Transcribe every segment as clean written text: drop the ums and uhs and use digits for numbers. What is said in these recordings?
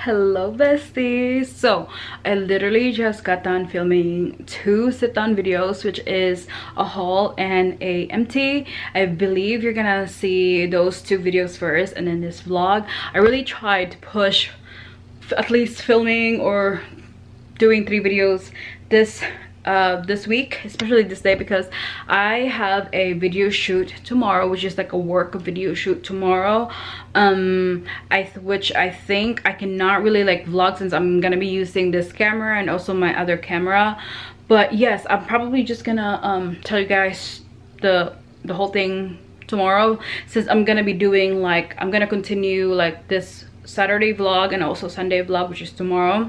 Hello besties. So I literally just got done filming 2 sit-down videos, which is a haul and a empty. I believe you're gonna see those 2 videos first and then this vlog. I really tried to push at least filming or doing 3 videos this week, especially this day, because I have a video shoot tomorrow, which is like a work video shoot tomorrow, which I think I cannot really like vlog since I'm gonna be using this camera and also my other camera. But yes, I'm probably just gonna tell you guys the whole thing tomorrow, since I'm gonna be doing like, I'm gonna continue like this Saturday vlog and also Sunday vlog, which is tomorrow.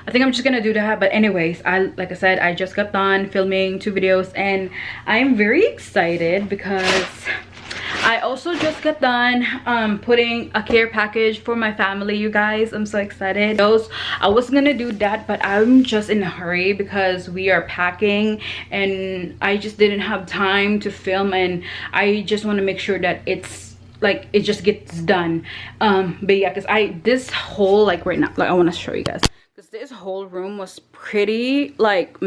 I think I'm just gonna do that. But anyways, like I said, I just got done filming 2 videos and I'm very excited because I also just got done putting a care package for my family, you guys. I'm so excited. I was gonna do that, but I'm just in a hurry because we are packing and I just didn't have time to film, and I just want to make sure that it's like it just gets done. But yeah, because this whole, like right now, like I want to show you guys, because this whole room was pretty like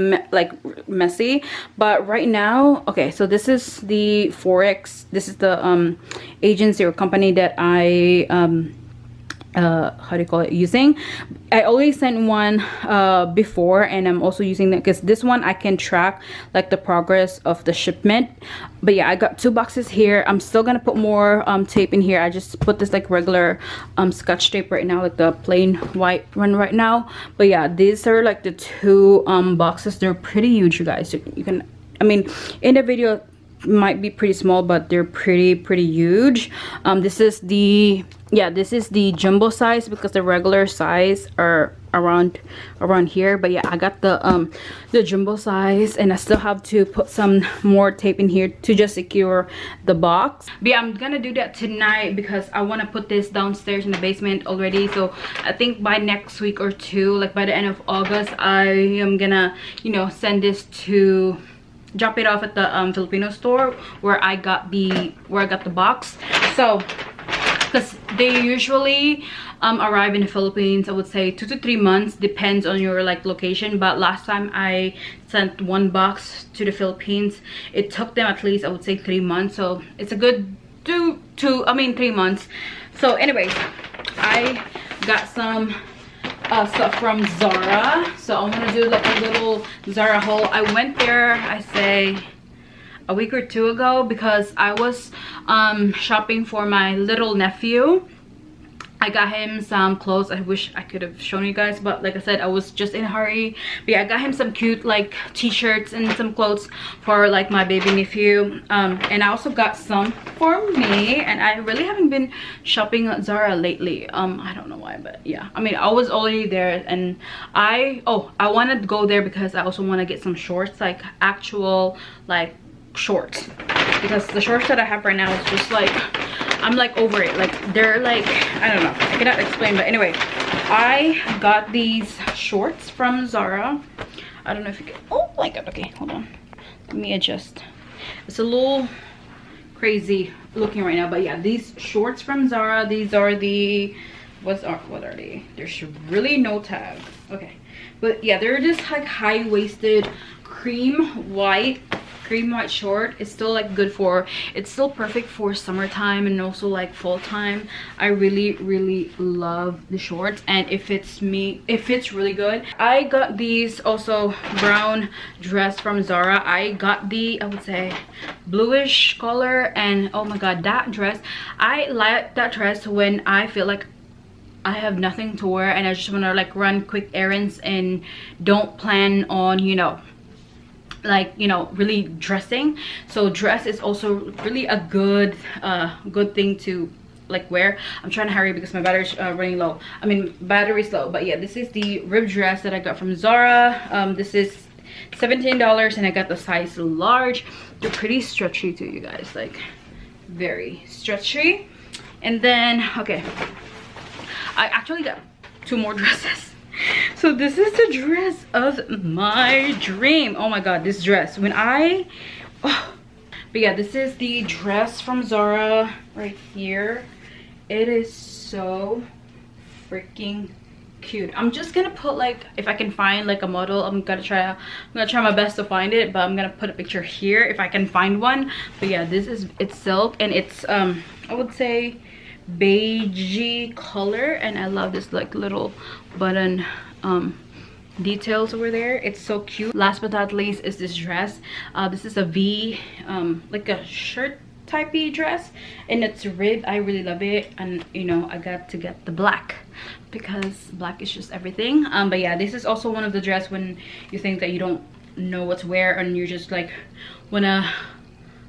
messy. But right now, okay, so this is the Forex, this is the agency or company that I how do you call it, using. I already sent one before, and I'm also using that because this one I can track like the progress of the shipment. But yeah, I got 2 boxes here. I'm still gonna put more tape in here. I just put this like regular scotch tape right now, like the plain white one right now. But yeah, these are like the 2 boxes. They're pretty huge, you guys. You can, I mean, in the video might be pretty small, but they're pretty huge. This is the, yeah, this is the jumbo size because the regular size are around here. But yeah, I got the jumbo size, and I still have to put some more tape in here to just secure the box. But yeah, I'm gonna do that tonight because I want to put this downstairs in the basement already. So I think by next week or 2, like by the end of August, I am gonna, you know, send this to, drop it off at the Filipino store where I got the box. So because they usually arrive in the Philippines, I would say 2 to 3 months, depends on your like location. But last time I sent 1 box to the Philippines, it took them at least, I would say, 3 months. So it's a good 3 months. So anyways, I got some stuff from Zara. So I want to do like a little Zara haul. I went there, I say a week or 2 ago, because I was shopping for my little nephew. I got him some clothes. I wish I could have shown you guys, but like I said, I was just in a hurry. But yeah, I got him some cute like t-shirts and some clothes for like my baby nephew, and I also got some for me. And I really haven't been shopping at Zara lately. I don't know why, but yeah, I mean, I was already there, and I wanted to go there because I also want to get some shorts, like actual like shorts, because the shorts that I have right now is just like, I'm like over it. Like they're like, I don't know, I cannot explain. But anyway, I got these shorts from Zara. I don't know if you can, oh my god, okay, hold on, let me adjust. It's a little crazy looking right now, but yeah, these shorts from Zara, these are the, what are they? There's really no tag. Okay, but yeah, they're just like high-waisted cream white short. It's still like good for, it's still perfect for summertime and also like fall time. I really love the shorts, and it fits me, it fits really good. I got these also brown dress from Zara. I got the, I would say, bluish color, and oh my god, that dress, I like that dress when I feel like I have nothing to wear and I just want to like run quick errands and don't plan on, you know, like, you know, really dressing. So dress is also really a good thing to like wear. I'm trying to hurry because my battery's running low. I mean, battery's low. But yeah, this is the ribbed dress that I got from Zara. This is $17 and I got the size large. They're pretty stretchy too, you guys, like very stretchy. And then okay, I actually got 2 more dresses. So this is the dress of my dream. Oh my god, this dress, when I but yeah, this is the dress from Zara right here. It is so freaking cute. I'm just gonna put, like, if I can find like a model, I'm gonna try my best to find it, but I'm gonna put a picture here if I can find one. But yeah, it's silk, and it's I would say beigey color, and I love this like little button details over there. It's so cute. Last but not least is this dress. This is a V like a shirt typey dress, and it's ribbed. I really love it, and you know, I got to get the black because black is just everything. But yeah, this is also one of the dress when you think that you don't know what to wear, and you just like wanna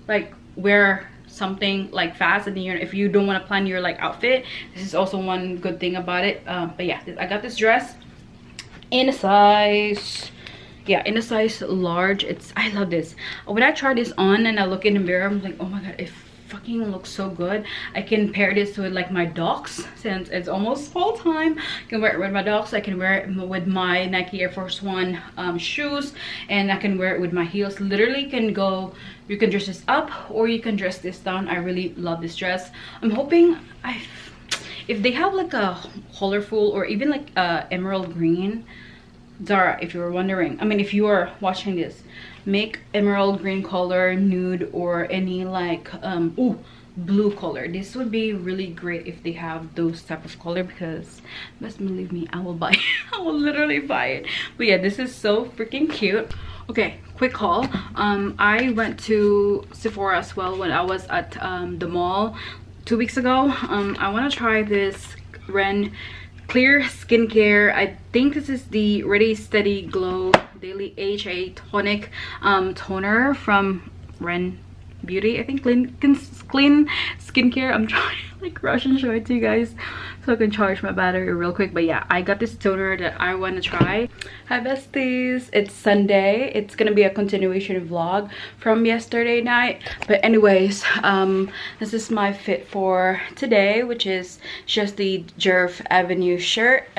like wear something like fast, and you're, if you don't want to plan your like outfit, this is also one good thing about it. But yeah, I got this dress in a size, yeah, in a size large. I love this. When I try this on and I look in the mirror, I'm like, oh my god, it fucking looks so good. I can pair this with like my docs, since it's almost fall time. I can wear it with my docs, I can wear it with my Nike Air Force One shoes, and I can wear it with my heels. Literally can go, you can dress this up or you can dress this down. I really love this dress. I'm hoping if they have like a colorful or even like emerald green, Zara, if you were wondering, I mean, if you are watching this, make emerald green color, nude, or any like ooh, blue color. This would be really great if they have those type of color, because best believe me, I will buy it. I will literally buy it. But yeah, this is so freaking cute. Okay, quick haul. I went to Sephora as well when I was at the mall 2 weeks ago. I want to try this Ren clear skincare. I think this is the Ready Steady Glow Daily HA Tonic toner from Ren Beauty. I think clean skincare. I'm trying to like rush and show it to you guys so I can charge my battery real quick. But yeah, I got this toner that I want to try. Hi besties, it's Sunday. It's gonna be a continuation vlog from yesterday night. But anyways, this is my fit for today, which is just the Jerv Avenue shirt,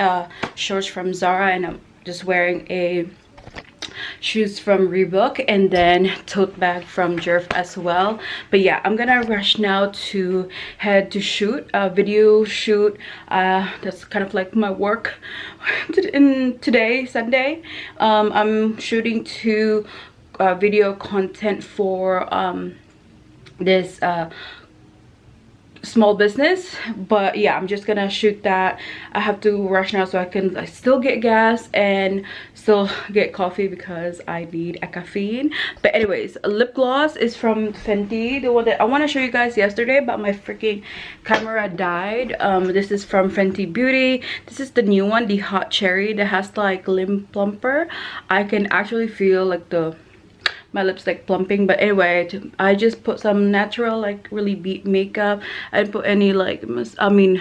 shorts from Zara, and I'm just wearing a shoes from Reebok, and then tote bag from Jerv as well. But yeah, I'm gonna rush now to head to shoot a video shoot. That's kind of like my work today, Sunday. I'm shooting 2 video content for this small business. But yeah, I'm just gonna shoot that. I have to rush now so I can still get gas and still get coffee because I need a caffeine. But anyways, lip gloss is from Fenty, the one that I want to show you guys yesterday, but my freaking camera died. This is from Fenty Beauty. This is the new one, the Hot Cherry, that has like lip plumper. I can actually feel like my lips like plumping. But anyway, I just put some natural like really beat makeup. I didn't put any like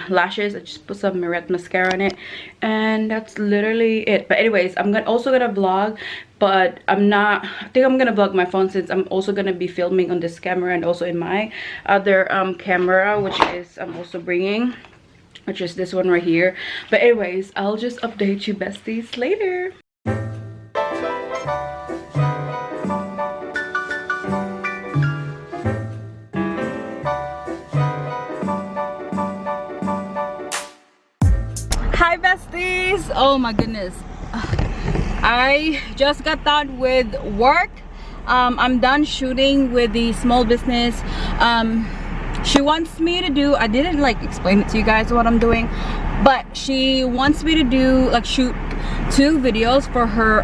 lashes. I just put some Mirette mascara on it, and that's literally it. But anyways, I'm also gonna vlog, but I think I'm gonna vlog my phone, since I'm also gonna be filming on this camera and also in my other camera, which is I'm also bringing, which is this one right here. But anyways, I'll just update you besties later. Hi besties, oh my goodness, I just got done with work. I'm done shooting with the small business. She wants me to do, I didn't like explain it to you guys what I'm doing, but she wants me to do like shoot 2 videos for her.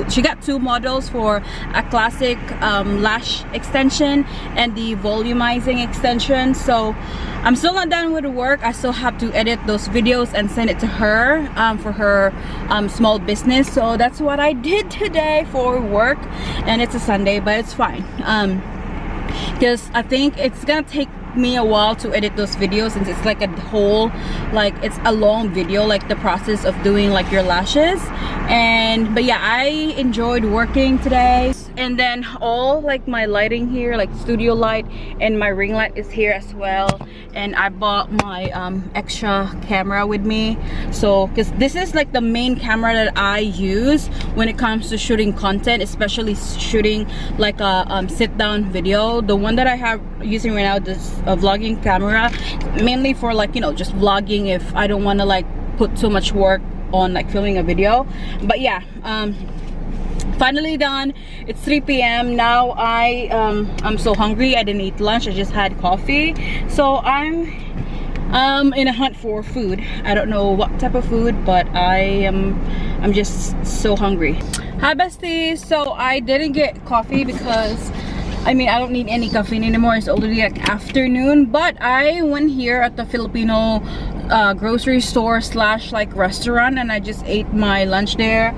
She got 2 models for a classic lash extension and the volumizing extension. So I'm still not done with the work. I still have to edit those videos and send it to her for her small business. So that's what I did today for work, and it's a Sunday, but it's fine, because I think it's gonna take me a while to edit those videos, since it's like a whole, like it's a long video, like the process of doing like your lashes. But yeah, I enjoyed working today. And then all like my lighting here, like studio light, and my ring light is here as well. And I bought my extra camera with me, so because this is like the main camera that I use when it comes to shooting content, especially shooting like a sit-down video. The one that I have using right now, this vlogging camera, mainly for like, you know, just vlogging if I don't want to like put too much work on like filming a video. But yeah, finally done. It's 3 p.m. now. I'm so hungry. I didn't eat lunch, I just had coffee, so I'm in a hunt for food. I don't know what type of food, but I'm just so hungry. Hi besties. So I didn't get coffee because I mean I don't need any caffeine anymore. It's already like afternoon, but I went here at the Filipino grocery store slash like restaurant, and I just ate my lunch there,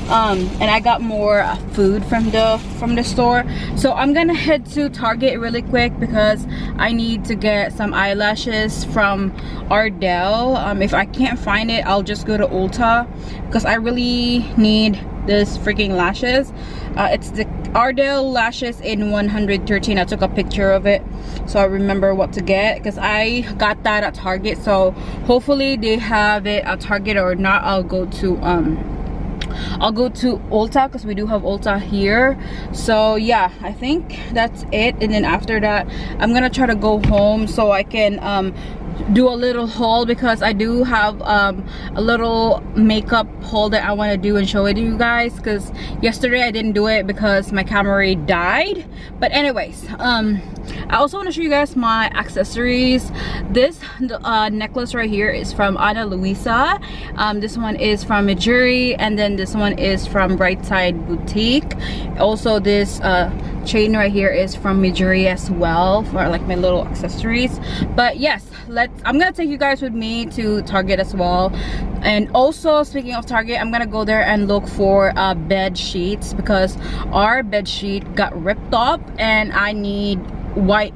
and I got more food from the store. So I'm gonna head to Target really quick because I need to get some eyelashes from Ardell. If I can't find it, I'll just go to Ulta because I really need this freaking lashes. It's the Ardell lashes in 113. I took a picture of it so I remember what to get because I got that at Target. So hopefully they have it at Target, or not I'll go to Ulta because we do have Ulta here. So yeah, I think that's it. And then after that I'm gonna try to go home so I can do a little haul, because I do have a little makeup haul that I want to do and show it to you guys, because yesterday I didn't do it because my camera died. But anyways, I also want to show you guys my accessories. This necklace right here is from Ana Luisa. This one is from Midjuri, and then this one is from Bright Side Boutique. Also this chain right here is from Midjuri as well, for like my little accessories. But yes, I'm gonna take you guys with me to Target as well. And also, speaking of Target, I'm gonna go there and look for bed sheets, because our bed sheet got ripped off and I need white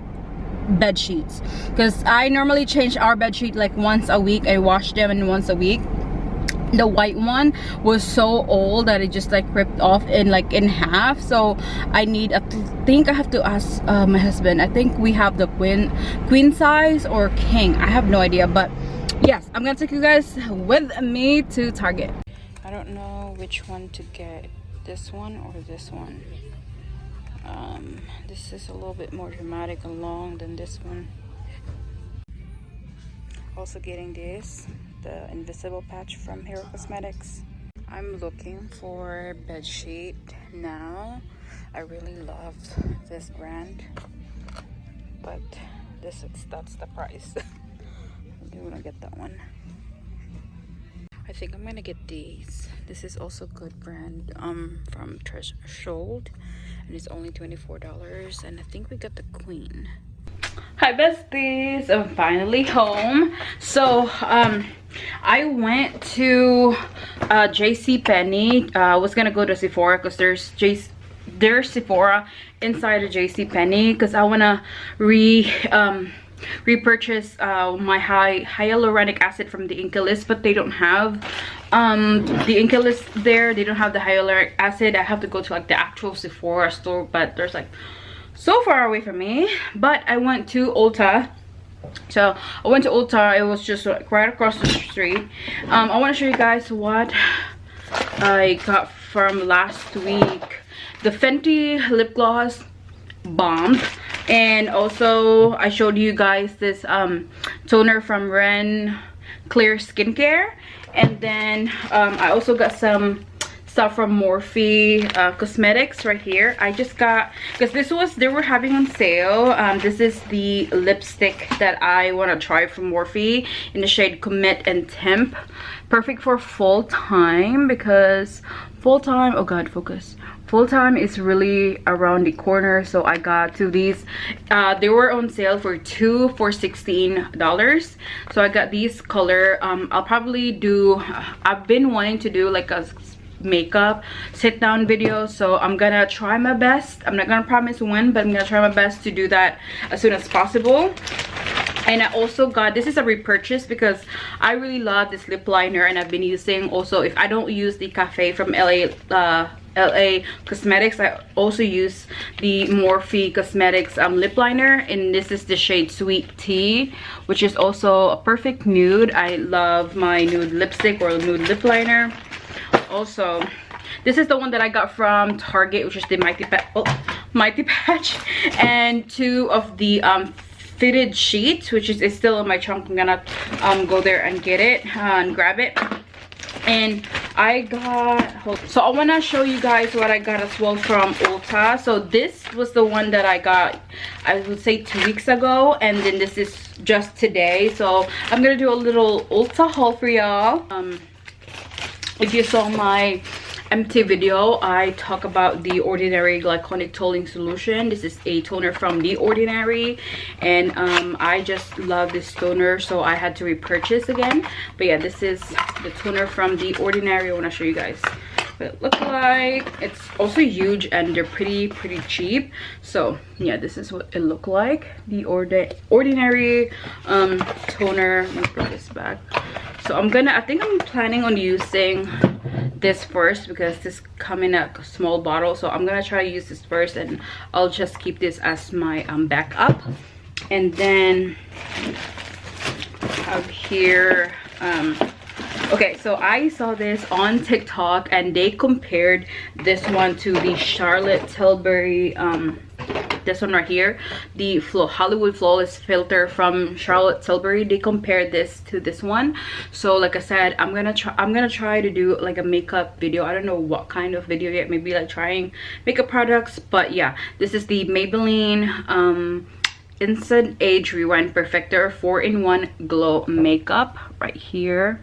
bed sheets, because I normally change our bed sheet like once a week. I wash them in once a week. The white one was so old that it just like ripped off in half. So I need, I think I have to ask my husband. I think we have the queen size or king, I have no idea. But yes, I'm gonna take you guys with me to Target. I don't know which one to get, this one or this one. This is a little bit more dramatic and long than this one. Also getting this, the invisible patch from Hero Cosmetics. I'm looking for bed sheet now. I really love this brand, but that's the price. I want to get that one. I think I'm gonna get these. This is also good brand from Threshold, and it's only $24. And I think we got the queen. Hi besties, I'm finally home. So I went to JCPenney. I was gonna go to Sephora because there's Sephora inside of JCPenney, because I wanna repurchase my hyaluronic acid from the Inca List, but they don't have the Inca List there. They don't have the hyaluronic acid. I have to go to like the actual Sephora store, but there's like so far away from me. But I went to Ulta. So I went to Ulta. It was just like right across the street. I want to show you guys what I got from last week. The Fenty lip gloss bomb, and also I showed you guys this toner from Ren Clear Skincare. And then I also got some stuff from Morphe Cosmetics right here. I just got, because they were having on sale. This is the lipstick that I want to try from Morphe in the shade Commit and Temp. Perfect for full time, because full time, oh god, focus, full time is really around the corner. So I got two of these. They were on sale for two for $16. So I got these color. I'll probably do, I've been wanting to do like a makeup sit down video, so I'm gonna try my best. I'm not gonna promise when, but I'm gonna try my best to do that as soon as possible. And I also got, this is a repurchase because I really love this lip liner, and I've been using also, if I don't use the Cafe from LA LA Cosmetics. I also use the Morphe Cosmetics lip liner, and this is the shade Sweet Tea, which is also a perfect nude. I love my nude lipstick or nude lip liner. Also, this is the one that I got from Target, which is the Mighty Patch, and 2 of the fitted sheets, which is still in my trunk. I'm gonna go there and get it and grab it. And I got, so I want to show you guys what I got as well from Ulta. So this was the one that I got, I would say 2 weeks ago, and then this is just today. So I'm gonna do a little Ulta haul for y'all. If you saw my empty video, I talk about the Ordinary Glycolic Toning Solution. This is a toner from The Ordinary, and I just love this toner, so I had to repurchase again. But yeah, this is the toner from The Ordinary. I want to show you guys what it looks like. It's also huge and they're pretty cheap. So yeah, this is what it looked like. The Ordinary toner. Let me put this back. So I think I'm planning on using this first because this come in a small bottle. So I'm gonna try to use this first, and I'll just keep this as my backup. And then I have here okay, so I saw this on TikTok and they compared this one to the Charlotte Tilbury this one right here, the Hollywood Flawless Filter from Charlotte Tilbury. They compared this to this one. So like I said, I'm gonna try to do like a makeup video. I don't know what kind of video yet, maybe like trying makeup products. But yeah, this is the Maybelline Instant Age Rewind Perfector 4-in-1 Glow Makeup right here.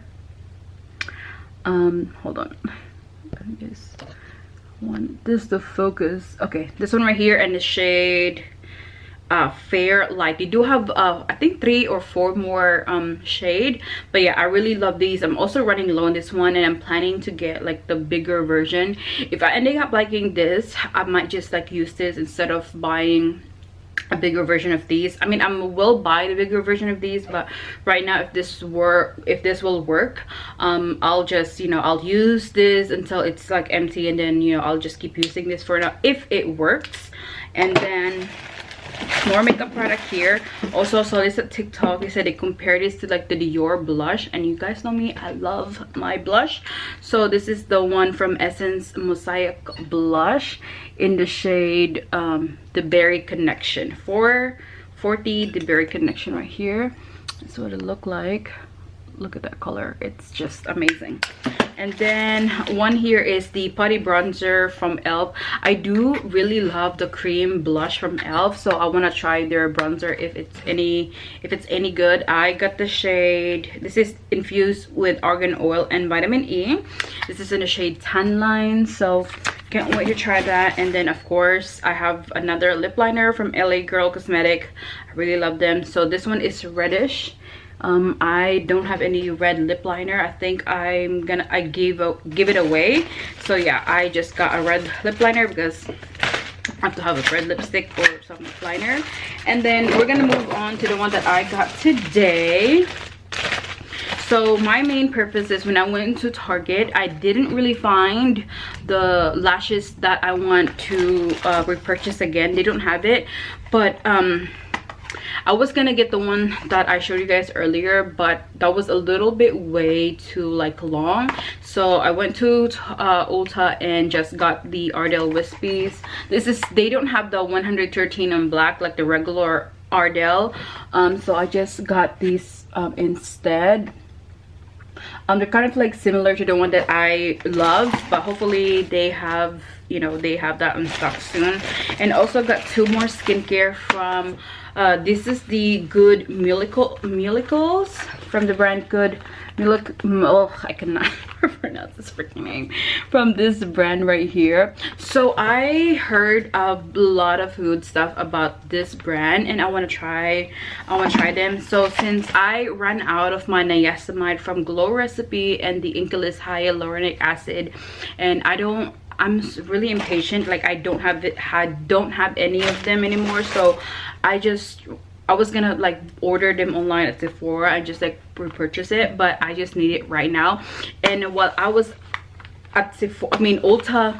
Hold on, this is the focus. Okay, this one right here, and the shade Fair Light. They do have I think 3 or 4 more shade, but yeah, I really love these. I'm also running low on this one, and I'm planning to get like the bigger version. If I ending up liking this, I might just like use this instead of buying a bigger version of these. I mean, I will buy the bigger version of these, but right now, if this will work, I'll just, you know, I'll use this until it's like empty, and then, you know, I'll just keep using this for now if it works. And then more makeup product here. Also, I saw this at TikTok. They said they compared this to like the Dior blush, and you guys know me, I love my blush. So this is the one from Essence Mosaic Blush in the shade The Berry Connection 440. The Berry Connection right here. That's what it looked like. Look at that color, it's just amazing. And then one here is the Putty Bronzer from e.l.f. I do really love the cream blush from e.l.f., so I want to try their bronzer if it's any good. I got the shade, this is infused with argan oil and vitamin E. This is in the shade Tan Line, so can't wait to try that. And then of course I have another lip liner from LA Girl Cosmetic. I really love them. So this one is reddish. I don't have any red lip liner. I think I gave it away. So yeah, I just got a red lip liner because I have to have a red lipstick for some lip liner. And then we're gonna move on to the one that I got today. So my main purpose is when I went into Target, I didn't really find the lashes that I want to repurchase again. They don't have it, but I was gonna get the one that I showed you guys earlier, but that was a little bit way too like long. So I went to Ulta and just got the Ardell Wispies. They don't have the 113 on black like the regular Ardell, so I just got these instead. They're kind of like similar to the one that I love, but hopefully they have, you know, they have that in stock soon. And also got 2 more skincare from this is the Good Mulicals from the brand Good Oh, I cannot pronounce this freaking name, from this brand right here. So I heard a lot of good stuff about this brand, and I want to try them. So since I ran out of my niacinamide from Glow Recipe and the Inkalis hyaluronic acid, and I'm really impatient, like I don't have any of them anymore. So I was gonna like order them online at Sephora and just like repurchase it, but I just need it right now. And while I was at Sephora, I mean Ulta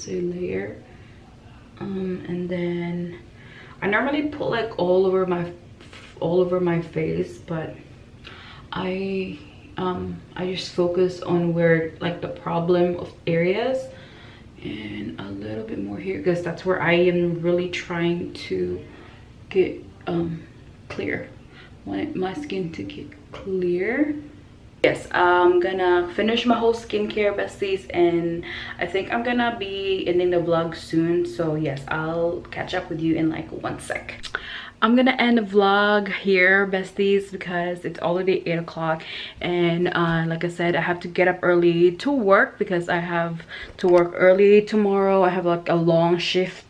say layer. And then I normally put like all over my face, but I just focus on where like the problem of areas, and a little bit more here because that's where I am really trying to get clear. I want my skin to get clear. Yes, I'm gonna finish my whole skincare, besties, and I think I'm gonna be ending the vlog soon. So yes, I'll catch up with you in like 1 sec. I'm gonna end the vlog here, besties, because it's already 8 o'clock, and like I said, I have to get up early to work because I have to work early tomorrow. I have like a long shift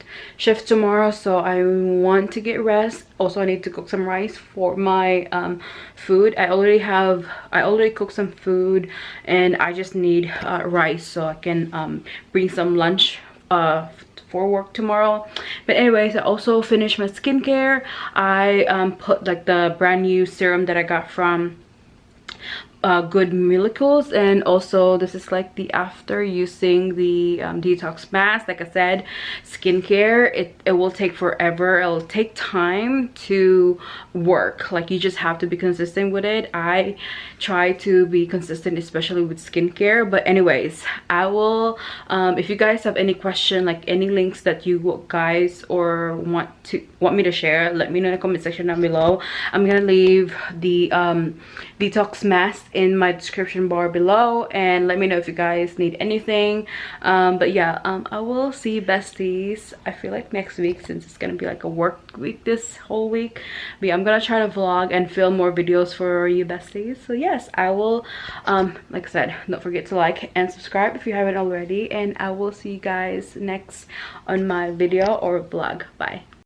tomorrow, so I want to get rest. Also, I need to cook some rice for my food. I already cooked some food, and I just need rice so I can bring some lunch for work tomorrow. But anyways, I also finished my skincare. I put like the brand new serum that I got from Good Miracles, and also this is like the after using the detox mask. Like I said, skincare, it will take forever. It'll take time to work. Like, you just have to be consistent with it. I try to be consistent, especially with skincare. But anyways, I will if you guys have any question, like any links that you guys or want me to share, let me know in the comment section down below. I'm gonna leave the detox mask in my description bar below, and let me know if you guys need anything. But yeah, I will see you, besties. I feel like next week, since it's gonna be like a work week this whole week, but yeah, I'm gonna try to vlog and film more videos for you, besties. So yes, I will like I said, don't forget to like and subscribe if you haven't already, and I will see you guys next on my video or vlog. Bye.